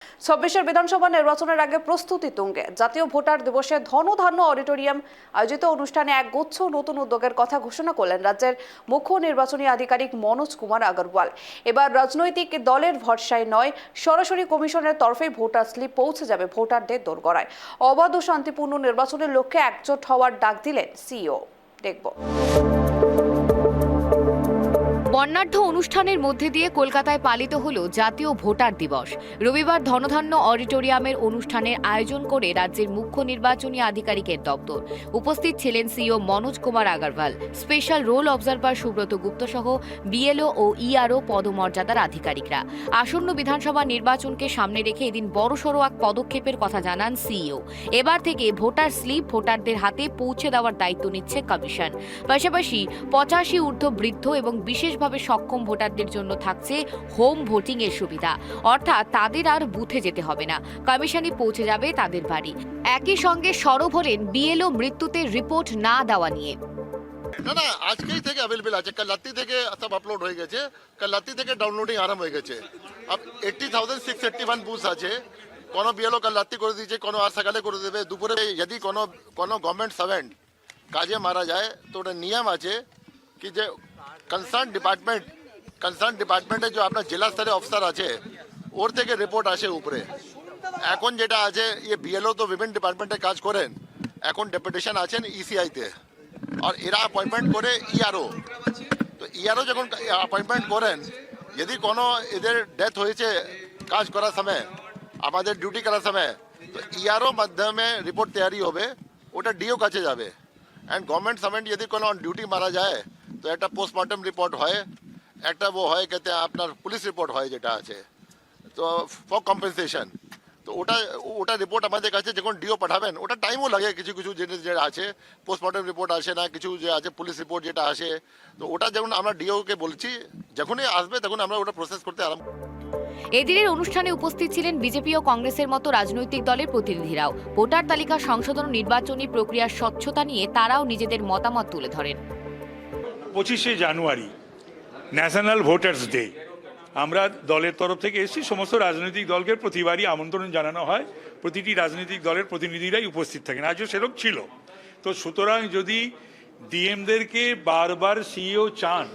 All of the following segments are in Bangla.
ছাব্বিশের বিধানসভা নির্বাচনের আগে প্রস্তুতি তুঙ্গে। জাতীয় ভোটার দিবসে ধনধান্য অডিটোরিয়াম আয়োজিত অনুষ্ঠানে এক গুচ্ছ নতুন উদ্যোগের কথা ঘোষণা করলেন রাজ্যের মুখ্য নির্বাচনী আধিকারিক মনোজ কুমার আগরওয়াল। এবার রাজনৈতিক দলের ভরসায় নয়, সরাসরি কমিশনের তরফে ভোটার স্লিপ পৌঁছে যাবে ভোটারদের দোরগোড়ায়। অবাধ ও শান্তিপূর্ণ নির্বাচনের লক্ষ্যে একজোট হওয়ার ডাক দিলেন সিইও। দেখব। বর্ণাঢ্য অনুষ্ঠানের মধ্যে দিয়ে কলকাতায় পালিত হলো জাতীয় ভোটার দিবস। রবিবার ধনধান্য অডিটোরিয়ামের অনুষ্ঠানের আয়োজন করে রাজ্যের মুখ্য নির্বাচনী আধিকারিকের দপ্তর। উপস্থিত ছিলেন CEO Manoj Kumar Agarwal, special role observer Subrata Gupta সহ বিএলও ও ইআরও পদমর্যাদার আধিকারিকরা। আসন্ন বিধানসভা নির্বাচনকে সামনে রেখে এদিন বড়সড় এক পদক্ষেপের কথা জানান সিইও। এবার থেকে ভোটার স্লিপ ভোটারদের হাতে পৌঁছে দেওয়ার দায়িত্ব নিচ্ছে কমিশন। পাশাপাশি 85 ঊর্ধ্ব বৃদ্ধ এবং বিশেষভাবে সক্ষম ভোটারদের জন্য থাকছে হোম ভোটিং এর সুবিধা, অর্থাৎ তাদের আর বুথে যেতে হবে না, কমিশনই পৌঁছে যাবে তাদের বাড়ি। একই সঙ্গে সরব হলেন বিএলও মৃত্যুতে রিপোর্ট না দেওয়া নিয়ে। না আজকেই থেকে অ্যাভেলেবল আছে, কাল রাত্রি থেকে সব আপলোড হয়ে গেছে, কাল রাত্রি থেকে ডাউনলোডিং আরম্ভ হয়ে গেছে। আপ 80,681 বুথ আছে, কোনো বিএলও কাল রাত্রি করে দিয়েছে, কোনো আর সকালে করে দেবে দুপুরে। যদি কোনো গভর্নমেন্ট সার্ভেন্ট কাজে মারা যায় তো ওটা নিয়ম আছে কি যে কনসার্ন ডিপার্টমেন্টে যে আপনার জেলা স্তরে অফিসার আছে ওর থেকে রিপোর্ট আসে উপরে। এখন যেটা আছে ইয়ে বিএলও তো বিভিন্ন ডিপার্টমেন্টে কাজ করেন, এখন ডেপুটেশন আছেন ইসিআইতে, আর এরা অ্যাপয়েন্টমেন্ট করে ইআরও। তো ইআরও যখন অ্যাপয়েন্টমেন্ট করেন, যদি কোনো এদের ডেথ হয়েছে কাজ করার সময়, আমাদের ডিউটি করার সময়, তো ইআরও মাধ্যমে রিপোর্ট তৈরি হবে, ওটা ডিও কাছে যাবে। অ্যান্ড গভর্নমেন্ট সার্ভেন্ট যদি কোনো অন ডিউটি মারা যায় তো একটা পোস্টমর্টম রিপোর্ট হয়, একটা হয় কেতে আপনার পুলিশ রিপোর্ট হয় যেটা আছে, তো ফর কম্পেনসেশন। তো ওটা রিপোর্ট আমাদের কাছে যখন ডিও পাঠাবেন, ওটা টাইমও লাগে, কিছু জিনিস যেটা আছে পোস্টমর্টম রিপোর্ট আসে না, কিছু যে আছে পুলিশ রিপোর্ট যেটা আসে, তো ওটা যখন আমরা ডিওকে বলছি যখনই আসবে তখন আমরা ওটা প্রসেস করতে আরম্ভ। এদিনের অনুষ্ঠানে উপস্থিত ছিলেন বিজেপি ও কংগ্রেসের মতো রাজনৈতিক দলের প্রতিনিধিরাও। ভোটার তালিকা সংশোধন নির্বাচনী প্রক্রিয়ার স্বচ্ছতা নিয়ে তারাও নিজেদের মতামত তুলে ধরেন। 25শে জানুয়ারি ন্যাশনাল ভোটার্স ডে, আমরা দলের তরফ থেকে এসেছি। সমস্ত রাজনৈতিক দলকে প্রতিবারই আমন্ত্রণ জানানো হয়, প্রতিটি রাজনৈতিক দলের প্রতিনিধিরাই উপস্থিত থাকেন, আজও সেরকম ছিল। তো সুতরাং যদি ডিএমদেরকে বারবার সিইও চান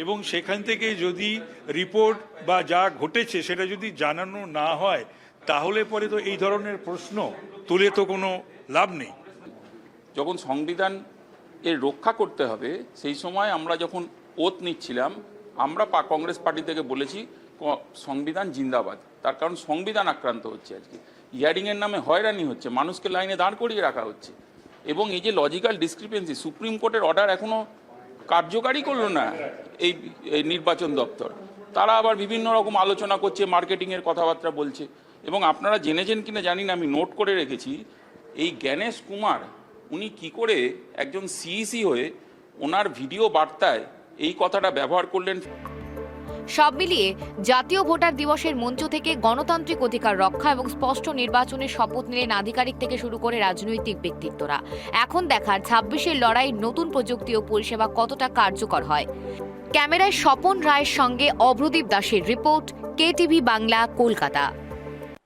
এবং সেখান থেকে যদি রিপোর্ট বা যা ঘটেছে সেটা যদি জানানো না হয়, তাহলে পরে তো এই ধরনের প্রশ্ন তুলে তো কোনো লাভ নেই। যখন সংবিধান এর রক্ষা করতে হবে, সেই সময় আমরা যখন ওথ নিচ্ছিলাম, আমরা কংগ্রেস পার্টি থেকে বলেছি সংবিধান জিন্দাবাদ। তার কারণ সংবিধান আক্রান্ত হচ্ছে, আজকে হিয়ারিংয়ের নামে হয়রানি হচ্ছে, মানুষকে লাইনে দাঁড় করিয়ে রাখা হচ্ছে। এবং এই যে লজিক্যাল ডিসক্রিপেন্সি, সুপ্রিম কোর্টের অর্ডার এখনও কার্যকারী করলো না এই নির্বাচন দপ্তর, তারা আবার বিভিন্ন রকম আলোচনা করছে, মার্কেটিংয়ের কথাবার্তা বলছে। এবং আপনারা জেনেছেন কিনা জানি না, আমি নোট করে রেখেছি, এই জ্ঞানেশ কুমার উনি কি করে একজন সিইসি হয়ে ওনার ভিডিও বার্তায় এই কথাটা ব্যবহার করলেন। সব মিলিয়ে জাতীয় ভোটার দিবসের মঞ্চ থেকে গণতান্ত্রিক অধিকার রক্ষা এবং স্পষ্ট নির্বাচনের শপথ নিলেন আধিকারিক থেকে শুরু করে রাজনৈতিক ব্যক্তিত্বরা। এখন দেখার 26-এর লড়াই নতুন প্রযুক্তি ও পরিষেবা কতটা কার্যকর হয়। ক্যামেরায় স্বপন রায়ের সঙ্গে অভ্রদীপ দাসের রিপোর্ট, কেটিভি বাংলা, কলকাতা।